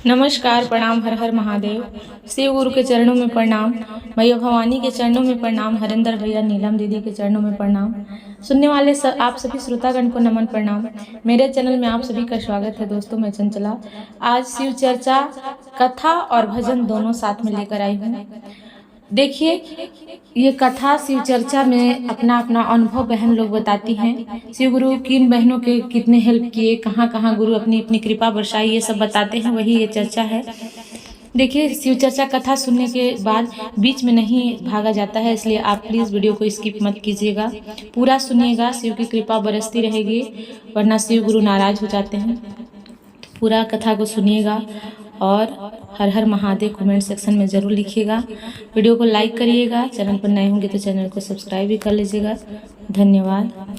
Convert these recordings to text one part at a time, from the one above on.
नमस्कार, प्रणाम, हर हर महादेव। शिव गुरु के चरणों में प्रणाम, मैया भवानी के चरणों में प्रणाम, हरिंदर भैया, नीलम दीदी के चरणों में प्रणाम। सुनने वाले आप सभी श्रोतागण को नमन प्रणाम। मेरे चैनल में आप सभी का स्वागत है दोस्तों। मैं चंचला आज शिव चर्चा, कथा और भजन दोनों साथ में लेकर आई हूँ। देखिए, ये कथा शिव चर्चा में अपना अपना अनुभव बहन लोग बताती हैं। शिव गुरु किन बहनों के कितने हेल्प किए, कहाँ कहाँ गुरु अपनी अपनी कृपा बरसाई, ये सब बताते हैं, वही ये चर्चा है। देखिए, शिव चर्चा कथा सुनने के बाद बीच में नहीं भागा जाता है, इसलिए आप प्लीज़ वीडियो को स्किप मत कीजिएगा, पूरा सुनिएगा। शिव की कृपा बरसती रहेगी, वरना शिव गुरु नाराज हो जाते हैं। तो पूरा कथा को सुनिएगा और हर हर महादेव कमेंट सेक्शन में ज़रूर लिखिएगा। वीडियो को लाइक करिएगा, चैनल पर नए होंगे तो चैनल को सब्सक्राइब भी कर लीजिएगा। धन्यवाद।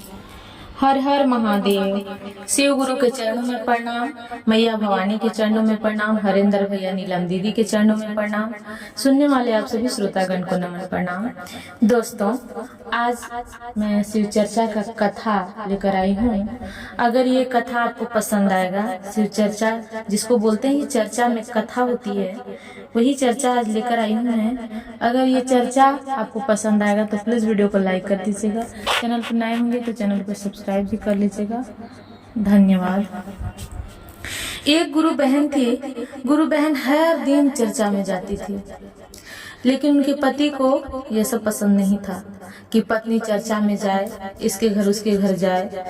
हर हर महादेव। शिव गुरु के चरणों में प्रणाम, मैया भवानी के चरणों में प्रणाम, हरिंदर भैया, नीलम दीदी के चरणों में प्रणाम। सुनने वाले आप सभी श्रोतागण को नमन प्रणाम। दोस्तों, आज मैं शिव चर्चा का कथा लेकर आई हूँ। अगर ये कथा आपको पसंद आएगा, शिव चर्चा जिसको बोलते हैं, ये चर्चा में कथा होती है, वही चर्चा आज लेकर आई हूँ मैं। अगर ये चर्चा आपको पसंद आएगा तो प्लीज़ वीडियो को लाइक कर दीजिएगा। चैनल पर नए होंगे तो चैनल को सब्सक्राइब भी कर लीजिएगा। धन्यवाद। एक गुरु बहन थी। गुरु बहन हर दिन चर्चा में जाती थी, लेकिन उनके पति को यह सब पसंद नहीं था कि पत्नी चर्चा में जाए, इसके घर उसके घर जाए।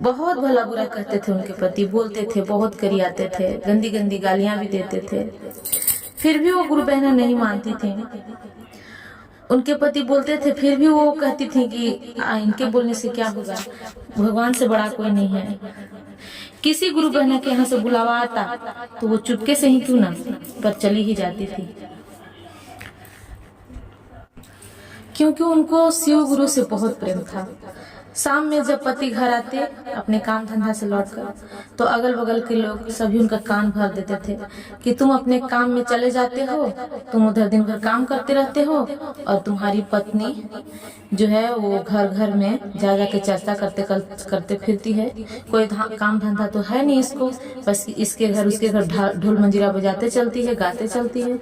बहुत भला बुरा कहते थे उनके पति, बोलते थे, बहुत करियाते थे, गंदी गंदी गालियां भी देते थे। फिर भी वो गुरु बहनें नहीं मानती थी। उनके पति बोलते थे, फिर भी वो कहती थी कि इनके बोलने से क्या होगा, भगवान से बड़ा कोई नहीं है। किसी गुरु बहना के यहाँ से बुलावा आता तो वो चुपके से ही क्यों ना पर चली ही जाती थी, क्योंकि उनको शिव गुरु से बहुत प्रेम था। शाम में जब पति घर आते अपने काम धंधा से लौटकर, तो अगल बगल के लोग सभी उनका कान भर देते थे कि तुम अपने काम में चले जाते हो, तुम उधर दिन भर काम करते रहते हो, और तुम्हारी पत्नी जो है वो घर घर में जा जा के चर्चा करते फिरती है। कोई काम धंधा तो है नहीं इसको, बस इसके घर उसके घर ढोल मंजीरा बजाते चलती है, गाते चलती है।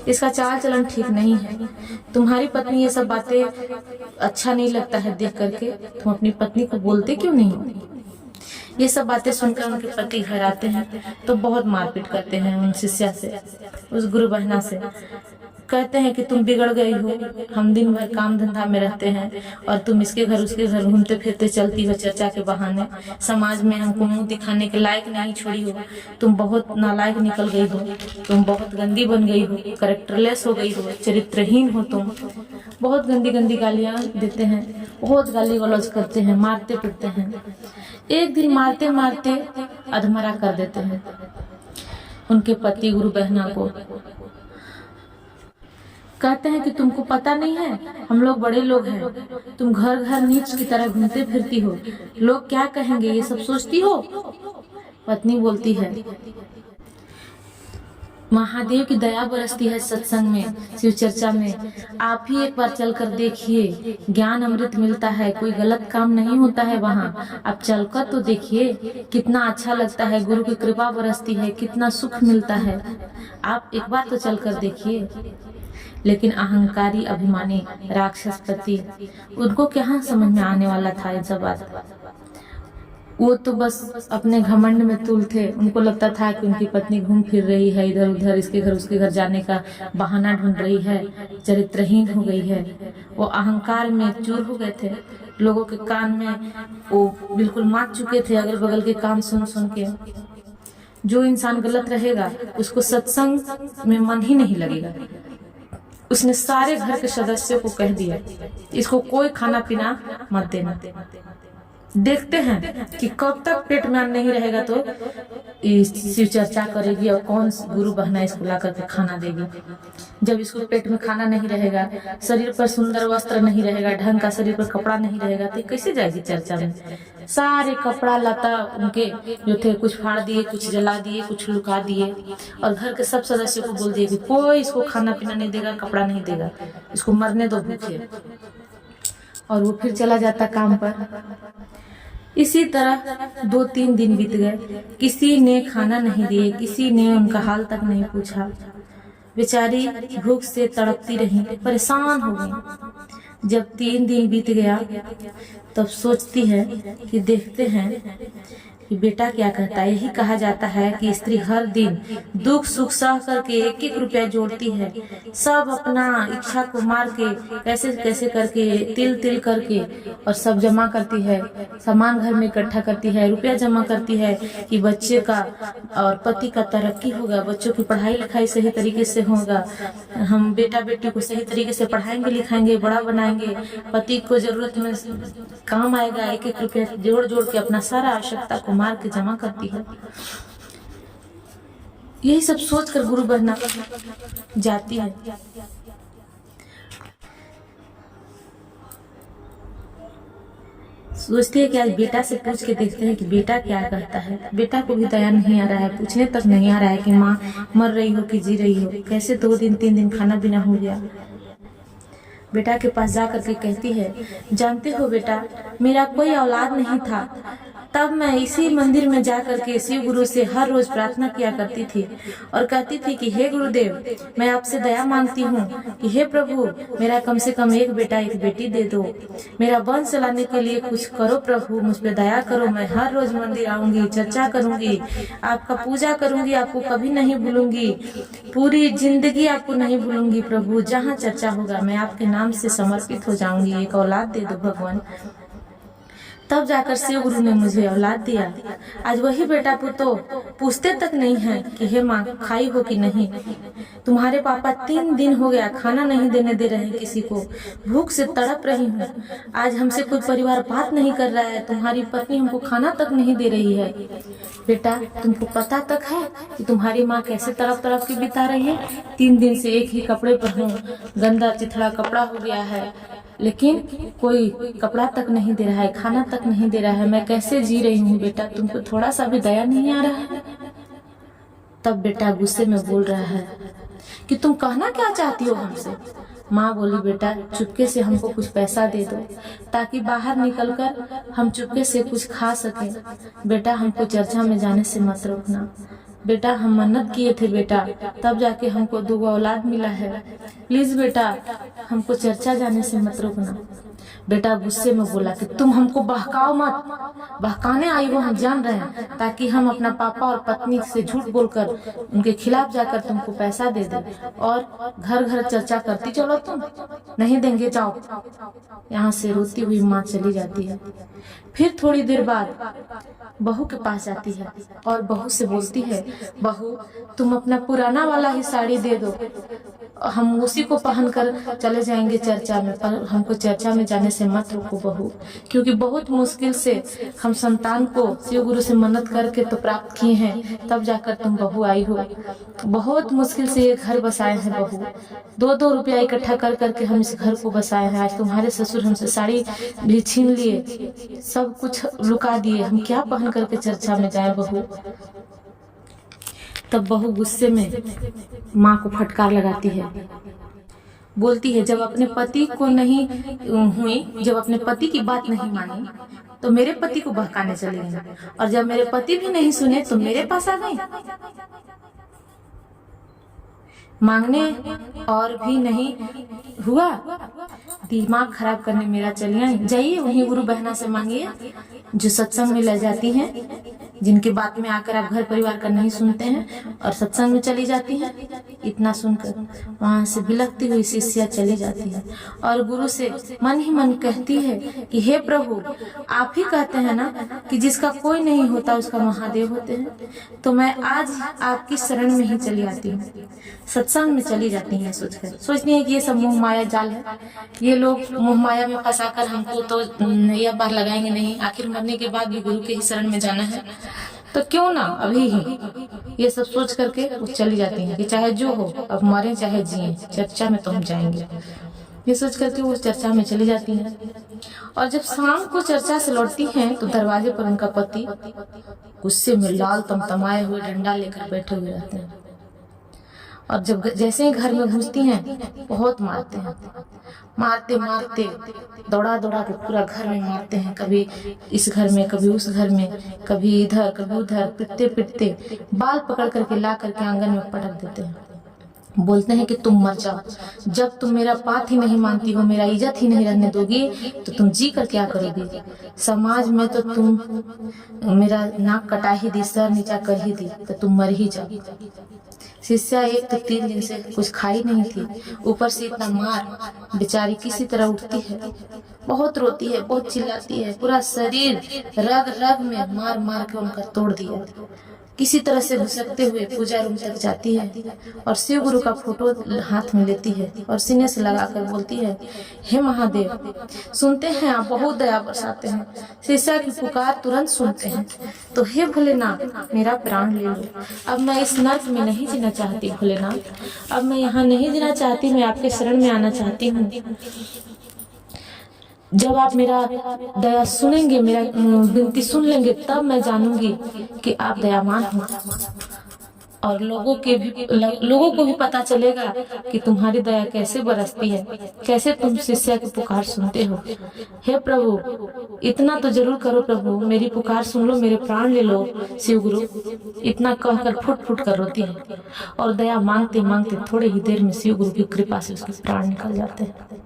इसका चाल चलन ठीक नहीं है। तुम्हारी पत्नी ये सब बातें अच्छा नहीं लगता है देख करके, तुम अपनी पत्नी को बोलते क्यों नहीं? ये सब बातें सुनकर उनके पति घर आते हैं तो बहुत मारपीट करते हैं उन शिष्या से, उस गुरु बहना से। कहते हैं कि तुम बिगड़ गई हो, हम दिन भर काम धंधा में रहते हैं और तुम इसके घर उसके घर घूमते फिरते चलती हो चर्चा के बहाने। समाज में हमको मुंह दिखाने के लायक नहीं छोड़ी हो, तुम बहुत नालायक निकल गई हो, तुम बहुत गंदी बन गई हो, कैरेक्टरलेस हो गई हो, चरित्रहीन हो तुम। बहुत गंदी गंदी गालियां देते हैं, बहुत गाली गलौज करते हैं, मारते पीटते हैं। एक दिन मारते मारते अधमरा कर देते हैं उनके पति गुरु बहना को। कहते हैं कि तुमको पता नहीं है, हम लोग बड़े लोग हैं, तुम घर घर नीच की तरह घूमते फिरती हो, लोग क्या कहेंगे ये सब सोचती हो? पत्नी बोलती है, महादेव की दया बरसती है सत्संग में, शिव चर्चा में। आप ही एक बार चलकर देखिए, ज्ञान अमृत मिलता है, कोई गलत काम नहीं होता है वहाँ। आप चलकर तो देखिए, कितना अच्छा लगता है, गुरु की कृपा बरसती है, कितना सुख मिलता है। आप एक बार तो चलकर देखिए। लेकिन अहंकारी अभिमानी राक्षस पति, उनको क्या समझ में आने वाला था ये सब बात। वो तो बस अपने घमंड में तूल थे। उनको लगता था कि उनकी पत्नी घूम फिर रही है इधर उधर, इसके घर उसके घर जाने का बहाना ढूंढ रही है, चरित्रहीन हो गई है। वो अहंकार में चूर हो गए थे। लोगों के कान में वो बिल्कुल मात चुके थे, अगल बगल के कान सुन सुन के। जो इंसान गलत रहेगा उसको सत्संग में मन ही नहीं लगेगा। उसने सारे घर के सदस्यों को कह दिया, इसको कोई खाना पीना मत देना। देखते हैं कि कब तक पेट में अन्न नहीं रहेगा तो शिव चर्चा करेगी और कौन गुरु बहना इसको ला करके खाना देगी। जब इसको पेट में खाना नहीं रहेगा, शरीर पर सुंदर वस्त्र नहीं रहेगा, ढंग का शरीर पर कपड़ा नहीं रहेगा, तो कैसे जाएगी चर्चा में? सारे कपड़ा लता उनके जो थे कुछ फाड़ दिए, कुछ जला दिए, कुछ लुका दिए, और घर के सब सदस्यों को बोल दिए कि कोई इसको खाना पीना नहीं देगा, कपड़ा नहीं देगा, इसको मरने दो भूखे। और वो फिर चला जाता काम पर। इसी तरह 2-3 दिन बीत गए। किसी ने खाना नहीं दिए, किसी ने उनका हाल तक नहीं पूछा। बेचारी भूख से तड़पती रही, परेशान हो गई। जब 3 दिन बीत गया तब सोचती है कि देखते हैं कि बेटा क्या कहता है। यही कहा जाता है कि स्त्री हर दिन दुख सुख सह करके 1-1 रुपया जोड़ती है। सब अपना इच्छा को मार के कैसे कैसे करके तिल तिल करके और सब जमा करती है, सामान घर में इकट्ठा करती है, रुपया जमा करती है कि बच्चे का और पति का तरक्की होगा, बच्चों की पढ़ाई लिखाई सही तरीके से होगा, हम बेटा बेटी को सही तरीके से पढ़ाएंगे लिखाएंगे, बड़ा बनाएंगे, पति को जरूरत में काम आएगा। 1-1 रुपया जोड़ जोड़ के अपना सारा आवश्यकता को मार के जमा करती है। यही सब सोचकर गुरु बनना जाती है। सोचती है कि आज बेटा से पूछ के देखते हैं कि बेटा क्या कहता है। बेटा को भी दया नहीं आ रहा है, पूछने तक नहीं आ रहा है कि माँ मर रही हो कि जी रही हो। कैसे 2 दिन 3 दिन खाना पीना हो गया। बेटा के पास जा करके कहती है, जानते हो बेटा, मेरा कोई औलाद नहीं था, तब मैं इसी मंदिर में जा करके शिव गुरु से हर रोज प्रार्थना किया करती थी और कहती थी कि हे गुरुदेव, मैं आपसे दया मांगती हूँ कि हे प्रभु, मेरा कम से कम 1 बेटा 1 बेटी दे दो, मेरा वंश चलाने के लिए कुछ करो प्रभु, मुझ पे दया करो। मैं हर रोज मंदिर आऊंगी, चर्चा करूंगी, आपका पूजा करूंगी, आपको कभी नहीं भूलूंगी, पूरी जिंदगी आपको नहीं भूलूंगी प्रभु। जहाँ चर्चा होगा मैं आपके नाम से समर्पित हो जाऊंगी, एक औलाद दे दो भगवान। तब जाकर शिव गुरु ने मुझे औलाद दिया। आज वही बेटा पुतो पूछते तक नहीं है कि हे माँ खाई हो कि नहीं, तुम्हारे पापा 3 दिन हो गया खाना नहीं देने दे रहे हैं किसी को, भूख से तड़प रही हूँ। आज हमसे कोई परिवार बात नहीं कर रहा है, तुम्हारी पत्नी हमको खाना तक नहीं दे रही है। बेटा तुमको पता तक है कि तुम्हारी माँ कैसे तड़प तड़प के बिता रही है। 3 दिन से एक ही कपड़े पर हूँ, गंदा चिथड़ा कपड़ा हो गया है, लेकिन कोई कपड़ा तक नहीं दे रहा है, खाना तक नहीं दे रहा है, मैं कैसे जी रही हूँ। बेटा तुमको थोड़ा सा भी दया नहीं आ रहा है। तब बेटा गुस्से में बोल रहा है कि तुम कहना क्या चाहती हो हमसे। माँ बोली, बेटा चुपके से हमको कुछ पैसा दे दो ताकि बाहर निकलकर हम चुपके से कुछ खा सकें। बेटा हमको चर्चा में जाने से मत रोकना। बेटा हम मन्नत किए थे बेटा, तब जाके हमको 2 औलाद मिला है, प्लीज बेटा हमको चर्चा जाने से मत रोकना। बेटा गुस्से में बोला कि तुम हमको बहकाओ मत, बहकाने आई हो हम जान रहे हैं, ताकि हम अपना पापा और पत्नी से झूठ बोलकर उनके खिलाफ जाकर तुमको पैसा दे दे और घर घर चर्चा करती चलो। तुम नहीं देंगे, जाओ। यहाँ से रोती हुई माँ चली जाती है। फिर थोड़ी देर बाद बहू के पास जाती है और बहू से बोलती है, बहू तुम अपना पुराना वाला ही साड़ी दे दो, हम उसी को पहनकर चले जाएंगे चर्चा में, पर हमको चर्चा में जाने से मत रोको बहू, क्योंकि बहुत मुश्किल से हम संतान को शिव गुरु से मन्नत करके तो प्राप्त किए हैं, तब जाकर तुम बहू आई हो। बहुत मुश्किल से ये घर बसाए हैं बहू, 2-2 रुपया इकट्ठा कर करके हम इस घर को बसाए हैं। आज तुम्हारे ससुर हमसे साड़ी भी छीन लिए, सब कुछ लुका दिए, हम क्या पहन करके चर्चा में जाए बहू। तब बहू गुस्से में माँ को फटकार लगाती है, बोलती है, जब अपने पति को नहीं हुई, जब अपने पति की बात नहीं मानी तो मेरे पति को बहकाने चली गई, और जब मेरे पति भी नहीं सुने तो मेरे पास आ गई मांगने, और भी नहीं हुआ, दिमाग खराब करने मेरा चली आई। जाइए वहीं गुरु बहना से मांगिए जो सत्संग में ले जाती हैं, जिनकी बात में आकर आप घर परिवार का नहीं सुनते हैं और सत्संग में चली जाती हैं। इतना सुनकर वहां से बिलखती हुई शिष्या चली जाती है और गुरु से मन ही मन कहती है कि हे प्रभु, आप ही कहते हैं ना कि जिसका कोई नहीं होता उसका महादेव होते हैं, तो मैं आज आपकी शरण में ही चली आती हूँ। सत्संग में चली जाती हैं सोचती हैं कि ये सब मोह माया जाल है, ये लोग मोह माया में फंसाकर हमको तो यह बार लगाएंगे नहीं, आखिर मरने के बाद भी गुरु के ही शरण में जाना है, तो क्यों ना अभी ही, ये सब सोच करके वो चली जाती हैं कि चाहे जो हो, अब मरे चाहे जिए, चर्चा में तो हम जाएंगे। ये सोच करके वो चर्चा में चली जाती हैं। और जब शाम को चर्चा से लौटती हैं तो दरवाजे पर उनका पति गुस्से में लाल तमतमाए हुए डंडा लेकर बैठे हुए रहते हैं और जब जैसे ही घर में घुसती हैं बहुत मारते हैं, मारते मारते दौड़ा दौड़ा के पूरा घर में मारते हैं, कभी इस घर में कभी उस घर में, कभी इधर कभी उधर, पिटते पिटते बाल पकड़ करके ला करके आंगन में पटक देते हैं। बोलते हैं कि तुम मर जाओ, जब तुम मेरा बात ही नहीं मानती हो, मेरा इज्जत ही नहीं रहने दोगी, तो तुम जी कर क्या करोगी? समाज में तो तुम मेरा नाक कटा ही दी, सर नीचा कर ही दी, तो तुम मर ही जाओ। शिष्या एक तो 3 दिन से कुछ खाई नहीं थी, ऊपर से इतना मार, बेचारी किसी तरह उठती है, बहुत रोती है, बहुत चिल्लाती है, पूरा शरीर रग रग में मार मार के उनका तोड़ दिया। किसी तरह से घुसकते हुए पूजा रूम तक जाती है और शिव गुरु का फोटो हाथ में लेती है और सीने से लगाकर बोलती है, हे महादेव, सुनते हैं आप बहुत दया बरसाते हैं, शिष्या की पुकार तुरंत सुनते हैं, तो हे भोलेनाथ मेरा प्राण ले लो। अब मैं इस नर्क में नहीं जीना चाहती भोलेनाथ, अब मैं यहाँ नहीं जीना चाहती, मैं आपके शरण में आना चाहती हूँ। जब आप मेरा दया सुनेंगे, मेरा विनती सुन लेंगे, तब मैं जानूंगी कि आप दयावान हो और लोगों को भी पता चलेगा कि तुम्हारी दया कैसे बरसती है, कैसे तुम शिष्या की पुकार सुनते हो। हे प्रभु, इतना तो जरूर करो प्रभु, मेरी पुकार सुन लो, मेरे प्राण ले लो शिव गुरु। इतना कहकर फुट फुट कर रोती है और दया मांगते मांगते थोड़े ही देर में शिव गुरु की कृपा से उसके प्राण निकल जाते हैं।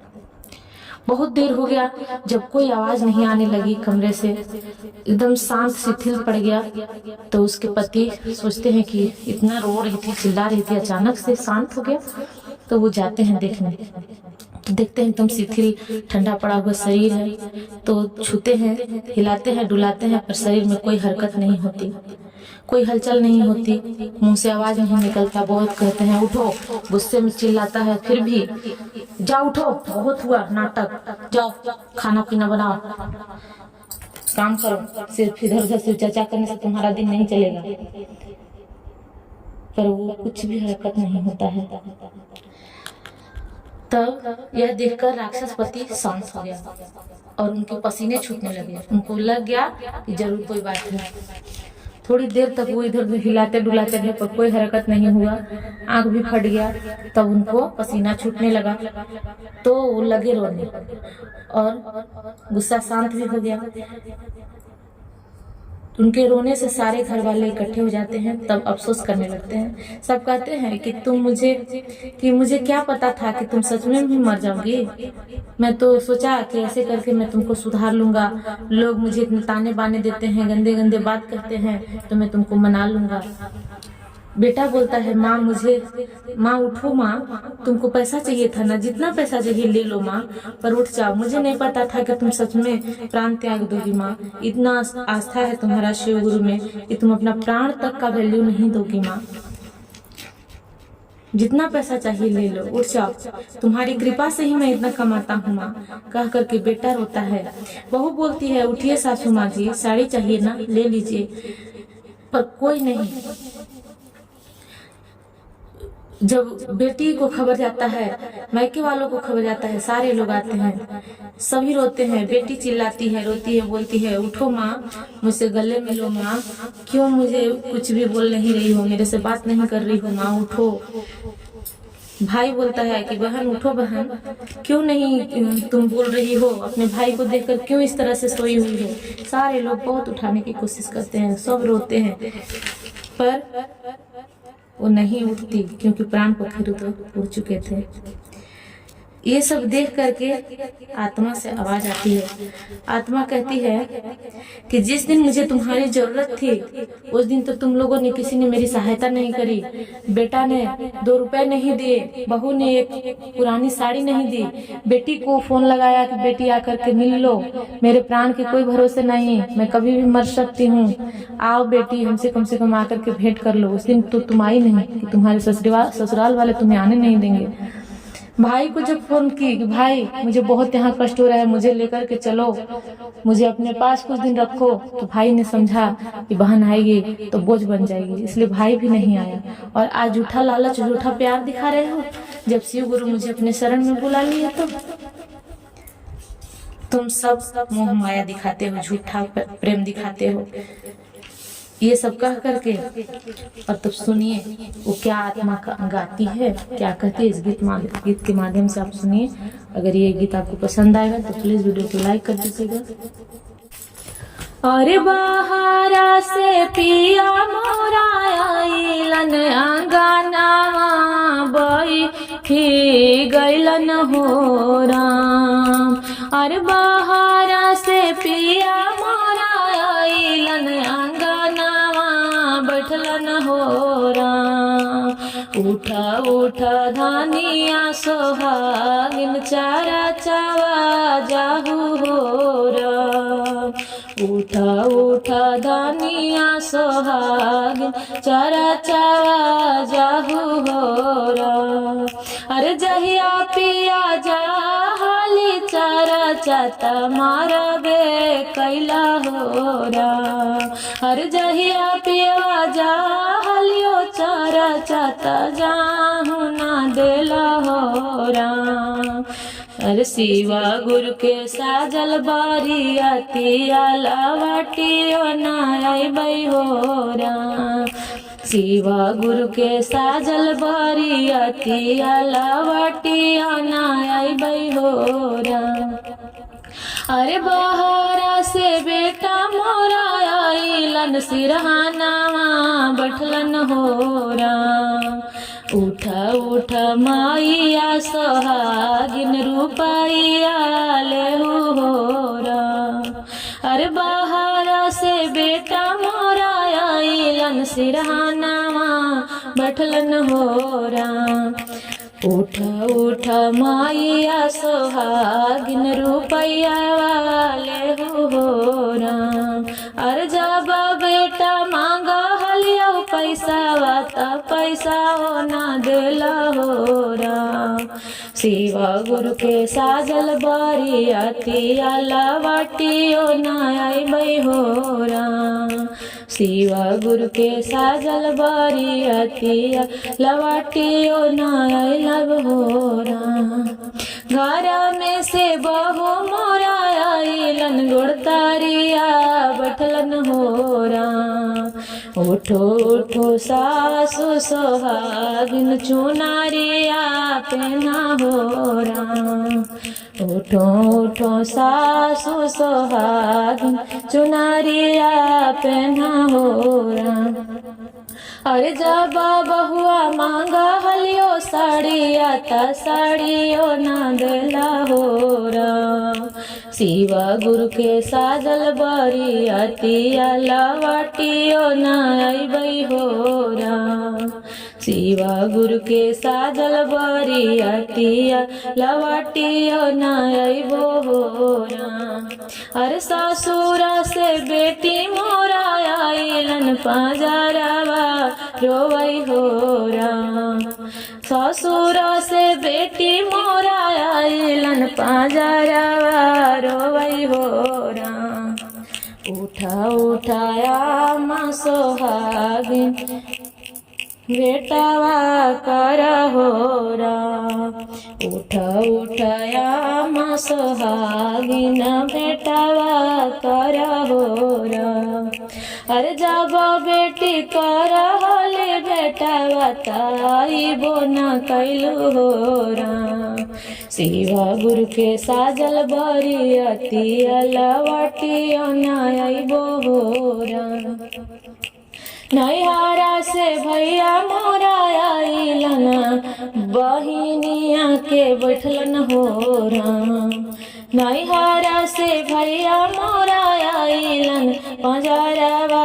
बहुत देर हो गया, जब कोई आवाज नहीं आने लगी कमरे से, एकदम शांत शिथिल पड़ गया, तो उसके पति सोचते हैं कि इतना रो रही थी, चिल्ला रही थी, अचानक से शांत हो गया। तो वो जाते हैं देखने, तो देखते हैं एकदम शिथिल ठंडा पड़ा हुआ शरीर है, तो छूते हैं, हिलाते हैं, डुलाते हैं, पर शरीर में कोई हरकत नहीं होती, कोई हलचल नहीं होती, मुंह से आवाज नहीं निकलता। बहुत कहते हैं उठो, गुस्से में चिल्लाता है, फिर भी जाओ उठो, बहुत हुआ नाटक, जाओ खाना पीना बनाओ, काम करो, सिर्फ इधर उधर सिर्फ चर्चा करने से तुम्हारा दिन नहीं चलेगा। पर वो कुछ भी हरकत नहीं होता है। तब यह देखकर राक्षस पति शांत हो गया और उनके पसीने छूटने लगे। उनको लग गया कि जरूर कोई बात है। थोड़ी देर तक वो इधर उधर हिलाते डुलाते रहे, पर कोई हरकत नहीं हुआ, आंख भी फट गया। तब उनको पसीना छूटने लगा, तो वो लगे रोने और गुस्सा शांत भी हो गया। उनके रोने से सारे घर वाले इकट्ठे हो जाते हैं, तब अफसोस करने लगते हैं। सब कहते हैं कि मुझे क्या पता था कि तुम सच में भी मर जाओगी। मैं तो सोचा कि ऐसे करके मैं तुमको सुधार लूंगा, लोग मुझे इतने ताने बाने देते हैं, गंदे गंदे बात कहते हैं, तो मैं तुमको मना लूंगा। बेटा बोलता है, माँ उठो माँ, तुमको पैसा चाहिए था ना, जितना पैसा चाहिए ले लो माँ, पर उठ जाओ। मुझे नहीं पता था कि तुम सच में प्राण त्याग दोगी माँ। इतना आस्था है तुम्हारा शिव गुरु में कि तुम अपना प्राण तक का वैल्यू नहीं दोगी माँ। जितना पैसा चाहिए ले लो, उठ जाओ, तुम्हारी कृपा से ही मैं इतना कमाता हूँ माँ। कह करके बेटा रोता है। बहू बोलती है, उठिए सासू माँ जी, साड़ी चाहिए ना, ले लीजिए, पर कोई नहीं। जब बेटी को खबर जाता है, मायके वालों को खबर जाता है, सारे लोग आते हैं, सभी रोते हैं। बेटी चिल्लाती है, रोती है, बोलती है, उठो माँ, मुझसे गले मिलो माँ, क्यों मुझे कुछ भी बोल नहीं रही हो, मेरे से बात नहीं कर रही हो माँ, उठो। भाई बोलता है कि बहन उठो बहन, क्यों नहीं तुम बोल रही हो, अपने भाई को देखकर क्यों इस तरह से सोई हुई हो। सारे लोग बहुत उठाने की कोशिश करते हैं, सब रोते हैं, पर वो नहीं उठती, क्योंकि प्राण पखेरु तो उड़ चुके थे। ये सब देख करके आत्मा से आवाज आती है। आत्मा कहती है कि जिस दिन मुझे तुम्हारी जरूरत थी, उस दिन तो तुम लोगों ने किसी ने मेरी सहायता नहीं करी। बेटा ने 2 रुपए नहीं दिए, बहू ने एक पुरानी साड़ी नहीं दी, बेटी को फोन लगाया कि बेटी आकर के मिल लो, मेरे प्राण के कोई भरोसे नहीं, मैं कभी भी मर सकती हूँ, आओ बेटी हमसे कम से कम आकर के भेंट कर लो। उस दिन तो तुम आई नहीं कि तुम्हारे ससुराल वाले तुम्हें आने नहीं देंगे। भाई को जब फोन की कि भाई मुझे बहुत यहाँ कष्ट हो रहा है, मुझे लेकर के चलो, मुझे अपने पास कुछ दिन रखो, तो भाई ने समझा कि बहन आएगी तो बोझ बन जाएगी, इसलिए भाई भी नहीं आया। और आज झूठा लालच, झूठा प्यार दिखा रहे हो। जब शिव गुरु मुझे अपने शरण में बुला लिए तो तुम सब मोह माया दिखाते हो, झूठा प्रेम दिखाते हो। ये सब कह करके और तब सुनिए वो क्या आत्मा गाती है, क्या कहती है। इस गीत के माध्यम से आप सुनिए। अगर ये गीत आपको पसंद आएगा तो प्लीज वीडियो को लाइक कर दीजिएगा। अरे बहारा से पिया मोरा आइलन अंगनावा बैठी गइलन हो राम। अरे बहारा से पिया मोरा आइलन अंगनावा बैठलन हो राम। उठा उठा धानिया सोहागिन चारा चावा जाहू हो राम। उठा उठा धानिया सोहागिन चारा चावा जाहू हो राम। अरे जहिया पिया जाहली चारा चाता मारा बे कैला हो राम। अरे जहिया पिया जाहलियो चारा चाता जाहू ना देला हो राम। अरे शिवा गुरु के साजल बारियातिया लावटियो ना आइबै हो राम। शिवा गुरु के साजल बारियातिया लावटियो ना आइबै हो राम। अरे बहारा से बेटा मोरा आइलन सिरहानावा बैठलन हो राम। उठा उठा माइया सोहागिन रूपाइया लेहू हो राम। अरे बहारा से बेटा मोरा आइलन सिरहानावा बैठलन हो राम। उठा उठा माइया सोहागिन रूपैया वाले हो राम। अरे जब बेटा मांगा हलिया पैसा वाता पैसा हो ना देला हो राम। शिवा गुरु के साजल बारियातिया लावटियो ना आइबै हो राम। शिवा गुरु के साजल बारियातिया लावटियो ना आइलब हो राम। घर में से बहु मोरा आइलन गुड़तारिया बैठलन हो राम। उठो उठो सासु सोहागिन चुनारिया पहना हो राम। उठो उठो सासु सोहागिन चुनारिया पहना हो राम। अरे जब बहुआ मांगा हलियो साड़िया ता साड़ियो ना देला हो राम। शिवा गुरु के साजल बारियातिया लावटियो ना आइबै हो राम। शिवा गुरु के साजल बारियातिया लावटियो ना आइबो हो राम। अरे ससुरा से बेटी मोरा आइलन पाजरावा रोवै हो राम। ससुरा से बेटी मोरा आइलन पाजरावा रोवै हो राम। उठा उठाया माँ सोहागिन बेटावा कर हो राम। उठा उठाया माँ सोहागिन बेटावा कर हो राम। अरे जब बेटी कर होले बेटावा ताइबो न कैलू हो राम। शिवा गुरु के साजल बारियातिया लावटियो न आइबो हो राम। नैहरा से भैया मोरा आइलन बहिनिया के बैठलन हो राम। नैहरा से भैया मोरा आइलन पंजरवा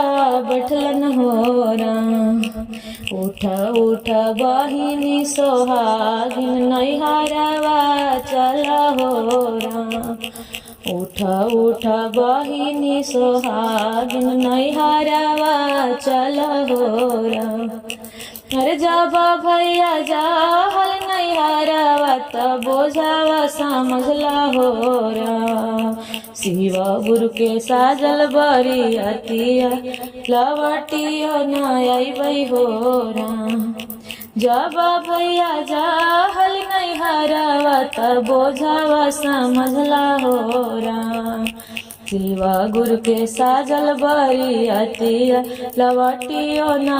बैठलन हो राम। उठा उठा बहिनी सोहागिन नैहरवा चला हो राम। उठा उठा बहिनी सोहागिन नैहरवा चल हो राम। अरे जब भैया जाहल नैहरवा त बोझावा समझला हो राम। शिवा गुरु के साजल बारियातिया लावटियो ना आइबै हो राम। जब भैया जाहल नैहरवा त बोझावा समझला हो राम। शिवा गुरु के साजल बरियतिया लवटियो ना